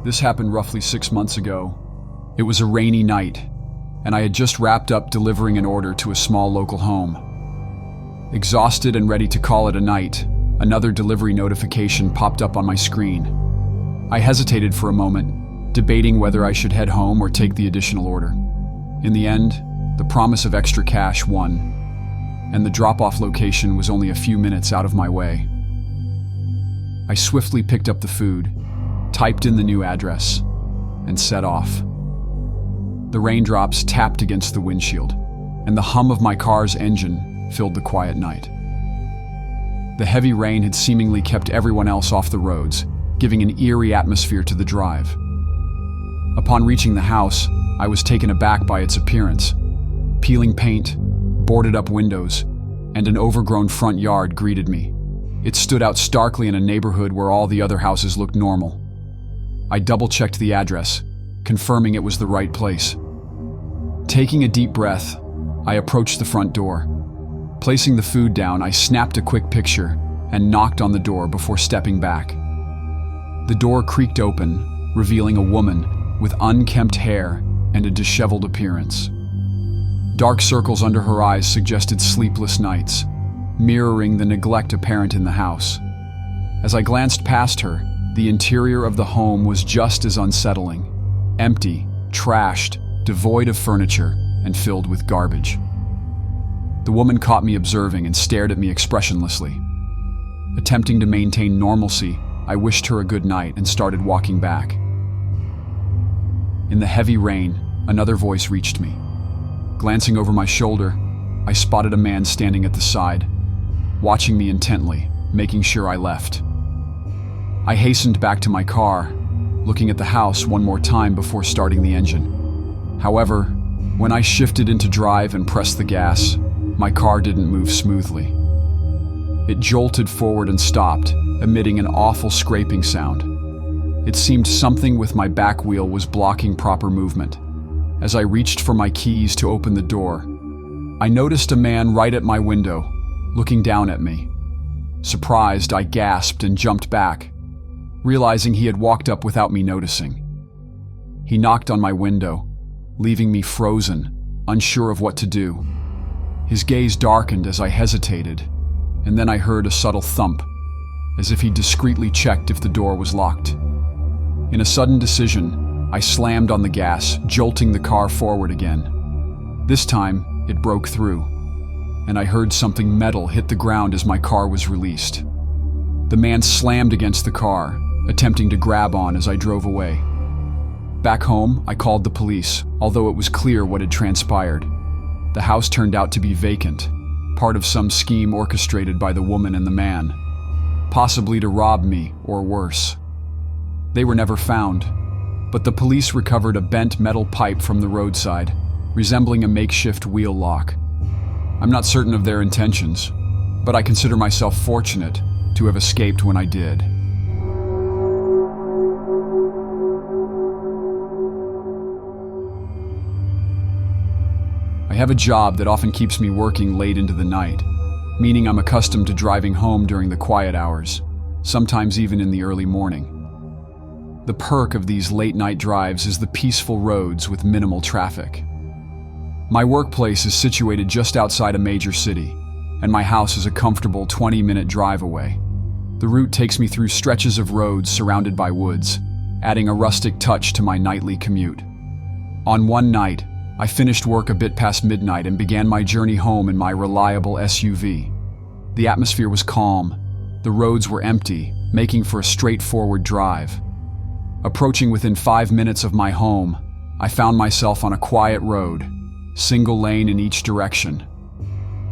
This happened roughly 6 months ago. It was a rainy night, and I had just wrapped up delivering an order to a small local home. Exhausted and ready to call it a night, another delivery notification popped up on my screen. I hesitated for a moment, debating whether I should head home or take the additional order. In the end, the promise of extra cash won, and the drop-off location was only a few minutes out of my way. I swiftly picked up the food, typed in the new address, and set off. The raindrops tapped against the windshield, and the hum of my car's engine filled the quiet night. The heavy rain had seemingly kept everyone else off the roads, giving an eerie atmosphere to the drive. Upon reaching the house, I was taken aback by its appearance. Peeling paint, boarded-up windows, and an overgrown front yard greeted me. It stood out starkly in a neighborhood where all the other houses looked normal. I double-checked the address, confirming it was the right place. Taking a deep breath, I approached the front door. Placing the food down, I snapped a quick picture and knocked on the door before stepping back. The door creaked open, revealing a woman with unkempt hair and a disheveled appearance. Dark circles under her eyes suggested sleepless nights, mirroring the neglect apparent in the house. As I glanced past her, the interior of the home was just as unsettling. Empty, trashed, devoid of furniture, and filled with garbage. The woman caught me observing and stared at me expressionlessly. Attempting to maintain normalcy, I wished her a good night and started walking back. In the heavy rain, another voice reached me. Glancing over my shoulder, I spotted a man standing at the side, watching me intently, making sure I left. I hastened back to my car, looking at the house one more time before starting the engine. However, when I shifted into drive and pressed the gas, my car didn't move smoothly. It jolted forward and stopped, emitting an awful scraping sound. It seemed something with my back wheel was blocking proper movement. As I reached for my keys to open the door, I noticed a man right at my window, looking down at me. Surprised, I gasped and jumped back, realizing he had walked up without me noticing. He knocked on my window, leaving me frozen, unsure of what to do. His gaze darkened as I hesitated, and then I heard a subtle thump, as if he discreetly checked if the door was locked. In a sudden decision, I slammed on the gas, jolting the car forward again. This time, it broke through, and I heard something metal hit the ground as my car was released. The man slammed against the car, attempting to grab on as I drove away. Back home, I called the police, although it was clear what had transpired. The house turned out to be vacant, part of some scheme orchestrated by the woman and the man, possibly to rob me or worse. They were never found, but the police recovered a bent metal pipe from the roadside, resembling a makeshift wheel lock. I'm not certain of their intentions, but I consider myself fortunate to have escaped when I did. I have a job that often keeps me working late into the night, meaning I'm accustomed to driving home during the quiet hours, sometimes even in the early morning. The perk of these late-night drives is the peaceful roads with minimal traffic. My workplace is situated just outside a major city, and my house is a comfortable 20-minute drive away. The route takes me through stretches of roads surrounded by woods, adding a rustic touch to my nightly commute. On one night, I finished work a bit past midnight and began my journey home in my reliable SUV. The atmosphere was calm, the roads were empty, making for a straightforward drive. Approaching within 5 minutes of my home, I found myself on a quiet road, single lane in each direction,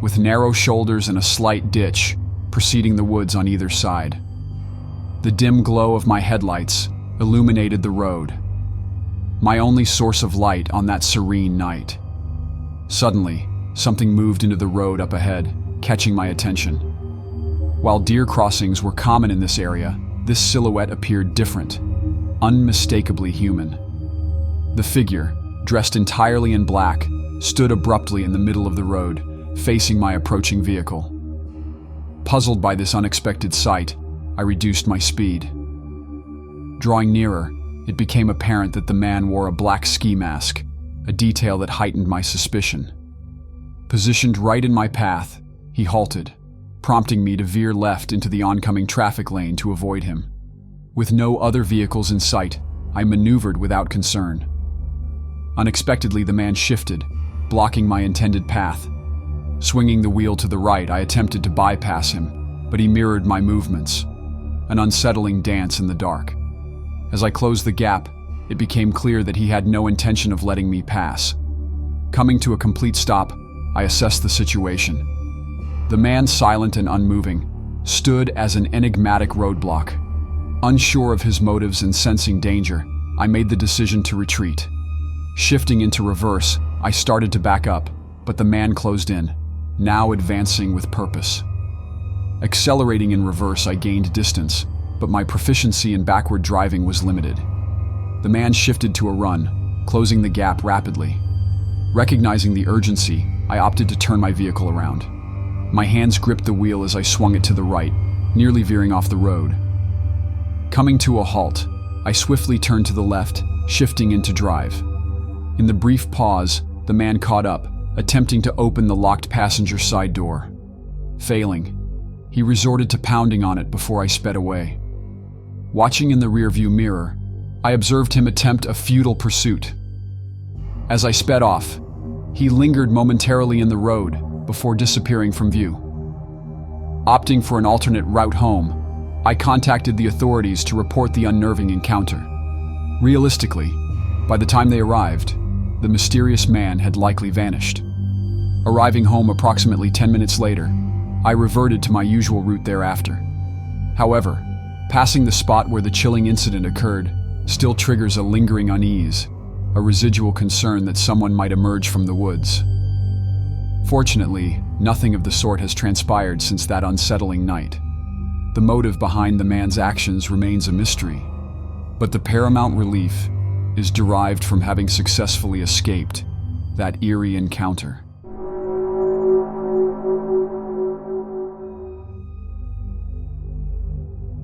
with narrow shoulders and a slight ditch preceding the woods on either side. The dim glow of my headlights illuminated the road, my only source of light on that serene night. Suddenly, something moved into the road up ahead, catching my attention. While deer crossings were common in this area, this silhouette appeared different, unmistakably human. The figure, dressed entirely in black, stood abruptly in the middle of the road, facing my approaching vehicle. Puzzled by this unexpected sight, I reduced my speed. Drawing nearer, it became apparent that the man wore a black ski mask, a detail that heightened my suspicion. Positioned right in my path, he halted, prompting me to veer left into the oncoming traffic lane to avoid him. With no other vehicles in sight, I maneuvered without concern. Unexpectedly, the man shifted, blocking my intended path. Swinging the wheel to the right, I attempted to bypass him, but he mirrored my movements, an unsettling dance in the dark. As I closed the gap, it became clear that he had no intention of letting me pass. Coming to a complete stop, I assessed the situation. The man, silent and unmoving, stood as an enigmatic roadblock. Unsure of his motives and sensing danger, I made the decision to retreat. Shifting into reverse, I started to back up, but the man closed in, now advancing with purpose. Accelerating in reverse, I gained distance, but my proficiency in backward driving was limited. The man shifted to a run, closing the gap rapidly. Recognizing the urgency, I opted to turn my vehicle around. My hands gripped the wheel as I swung it to the right, nearly veering off the road. Coming to a halt, I swiftly turned to the left, shifting into drive. In the brief pause, the man caught up, attempting to open the locked passenger side door. Failing, he resorted to pounding on it before I sped away. Watching in the rearview mirror, I observed him attempt a futile pursuit. As I sped off, he lingered momentarily in the road before disappearing from view. Opting for an alternate route home, I contacted the authorities to report the unnerving encounter. Realistically, by the time they arrived, the mysterious man had likely vanished. Arriving home approximately 10 minutes later, I reverted to my usual route thereafter. However, passing the spot where the chilling incident occurred still triggers a lingering unease, a residual concern that someone might emerge from the woods. Fortunately, nothing of the sort has transpired since that unsettling night. The motive behind the man's actions remains a mystery, but the paramount relief is derived from having successfully escaped that eerie encounter.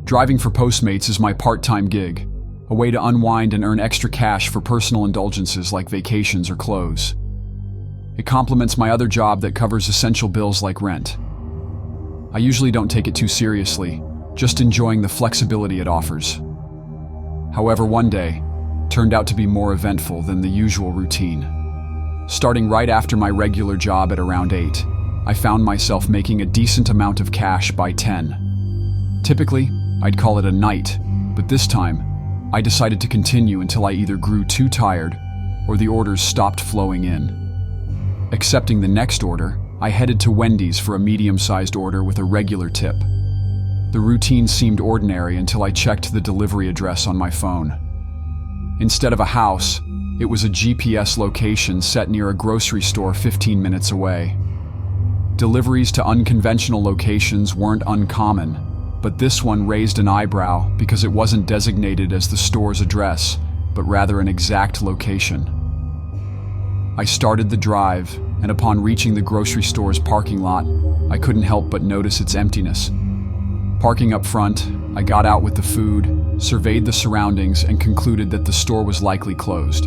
Driving for Postmates is my part-time gig, a way to unwind and earn extra cash for personal indulgences like vacations or clothes. It complements my other job that covers essential bills like rent. I usually don't take it too seriously, just enjoying the flexibility it offers. However, one day turned out to be more eventful than the usual routine. Starting right after my regular job at around 8, I found myself making a decent amount of cash by 10. Typically, I'd call it a night, but this time, I decided to continue until I either grew too tired or the orders stopped flowing in. Accepting the next order, I headed to Wendy's for a medium-sized order with a regular tip. The routine seemed ordinary until I checked the delivery address on my phone. Instead of a house, it was a GPS location set near a grocery store 15 minutes away. Deliveries to unconventional locations weren't uncommon, but this one raised an eyebrow because it wasn't designated as the store's address, but rather an exact location. I started the drive, and upon reaching the grocery store's parking lot, I couldn't help but notice its emptiness. Parking up front, I got out with the food, surveyed the surroundings, and concluded that the store was likely closed.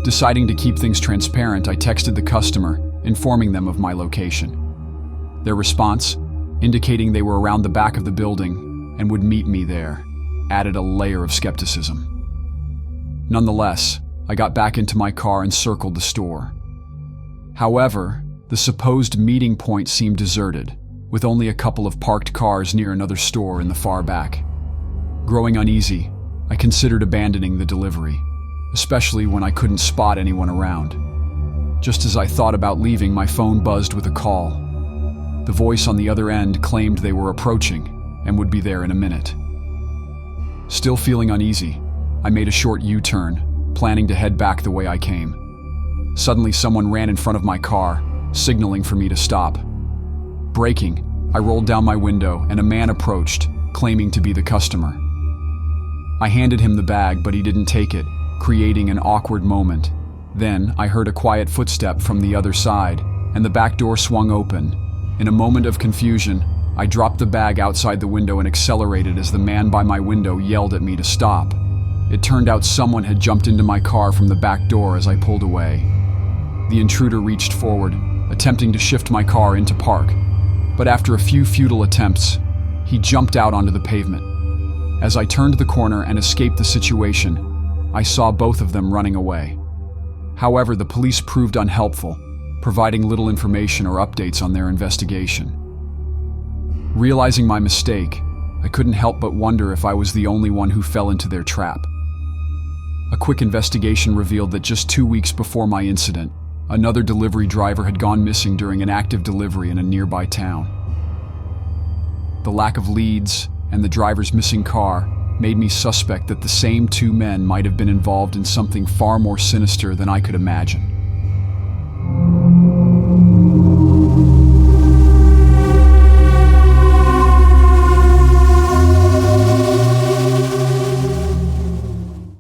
Deciding to keep things transparent, I texted the customer, informing them of my location. Their response, indicating they were around the back of the building and would meet me there, added a layer of skepticism. Nonetheless, I got back into my car and circled the store. However, the supposed meeting point seemed deserted, with only a couple of parked cars near another store in the far back. Growing uneasy, I considered abandoning the delivery, especially when I couldn't spot anyone around. Just as I thought about leaving, my phone buzzed with a call. The voice on the other end claimed they were approaching and would be there in a minute. Still feeling uneasy, I made a short U-turn, planning to head back the way I came. Suddenly, someone ran in front of my car, signaling for me to stop. Braking, I rolled down my window and a man approached, claiming to be the customer. I handed him the bag, but he didn't take it, creating an awkward moment. Then, I heard a quiet footstep from the other side, and the back door swung open. In a moment of confusion, I dropped the bag outside the window and accelerated as the man by my window yelled at me to stop. It turned out someone had jumped into my car from the back door as I pulled away. The intruder reached forward, attempting to shift my car into park, but after a few futile attempts, he jumped out onto the pavement. As I turned the corner and escaped the situation, I saw both of them running away. However, the police proved unhelpful, providing little information or updates on their investigation. Realizing my mistake, I couldn't help but wonder if I was the only one who fell into their trap. A quick investigation revealed that just 2 weeks before my incident, another delivery driver had gone missing during an active delivery in a nearby town. The lack of leads and the driver's missing car made me suspect that the same two men might have been involved in something far more sinister than I could imagine.